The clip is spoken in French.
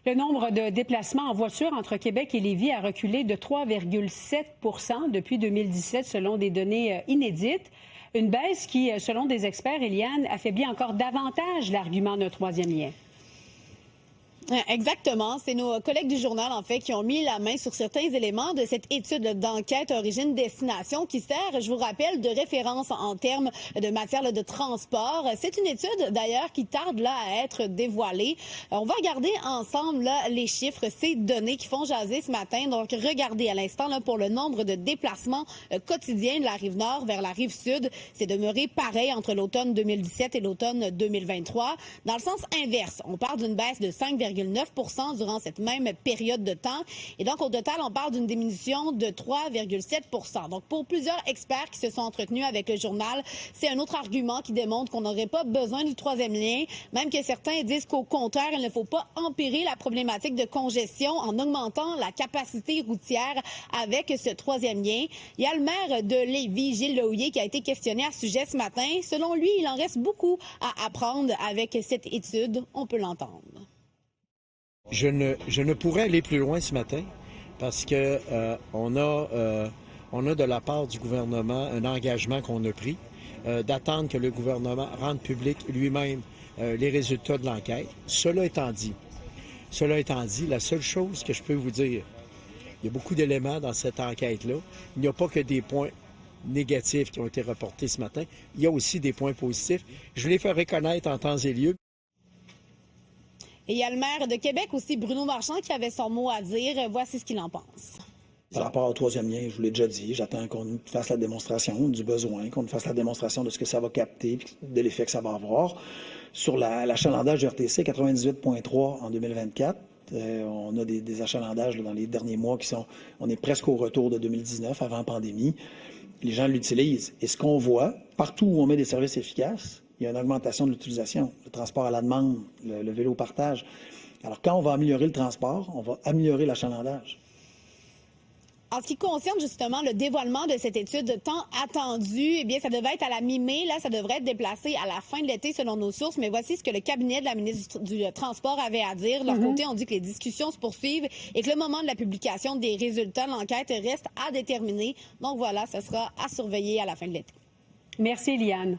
Le nombre de déplacements en voiture entre Québec et Lévis a reculé de 3,7 % depuis 2017, selon des données inédites. Une baisse qui, selon des experts, Eliane, affaiblit encore davantage l'argument d'un troisième lien. Exactement. C'est nos collègues du journal, en fait, qui ont mis la main sur certains éléments de cette étude d'enquête origine-destination qui sert, je vous rappelle, de référence en termes de matière de transport. C'est une étude, d'ailleurs, qui tarde là à être dévoilée. On va regarder ensemble là, les chiffres, ces données qui font jaser ce matin. Donc, regardez à l'instant là, pour le nombre de déplacements quotidiens de la rive nord vers la rive sud. C'est demeuré pareil entre l'automne 2017 et l'automne 2023. Dans le sens inverse, on parle d'une baisse de 5,9 durant cette même période de temps. Et donc, au total, on parle d'une diminution de 3,7 Donc, pour plusieurs experts qui se sont entretenus avec le journal, c'est un autre argument qui démontre qu'on n'aurait pas besoin du troisième lien, même que certains disent qu'au contraire, il ne faut pas empirer la problématique de congestion en augmentant la capacité routière avec ce troisième lien. Il y a le maire de Lévis, Gilles Lehouillier, qui a été questionné à ce sujet ce matin. Selon lui, il en reste beaucoup à apprendre avec cette étude. On peut l'entendre. Je ne pourrais aller plus loin ce matin parce que on a de la part du gouvernement un engagement qu'on a pris d'attendre que le gouvernement rende public lui-même les résultats de l'enquête. Cela étant dit, la seule chose que je peux vous dire, il y a beaucoup d'éléments dans cette enquête-là. Il n'y a pas que des points négatifs qui ont été reportés ce matin. Il y a aussi des points positifs. Je les ferai connaître en temps et lieu. Et il y a le maire de Québec aussi, Bruno Marchand, qui avait son mot à dire. Voici ce qu'il en pense. Par rapport au troisième lien, je vous l'ai déjà dit, j'attends qu'on nous fasse la démonstration du besoin, qu'on nous fasse la démonstration de ce que ça va capter, de l'effet que ça va avoir. Sur l'achalandage du RTC, 98,3 en 2024. On a des achalandages là, dans les derniers mois on est presque au retour de 2019, avant la pandémie. Les gens l'utilisent. Et ce qu'on voit, partout où on met des services efficaces, il y a une augmentation de l'utilisation, le transport à la demande, le vélo partage. Alors, quand on va améliorer le transport, on va améliorer l'achalandage. En ce qui concerne justement le dévoilement de cette étude tant attendue, eh bien, ça devait être à la mi-mai. Là, ça devrait être déplacé à la fin de l'été selon nos sources. Mais voici ce que le cabinet de la ministre du Transport avait à dire. De leur côté, on dit que les discussions se poursuivent et que le moment de la publication des résultats de l'enquête reste à déterminer. Donc voilà, ça sera à surveiller à la fin de l'été. Merci, Eliane.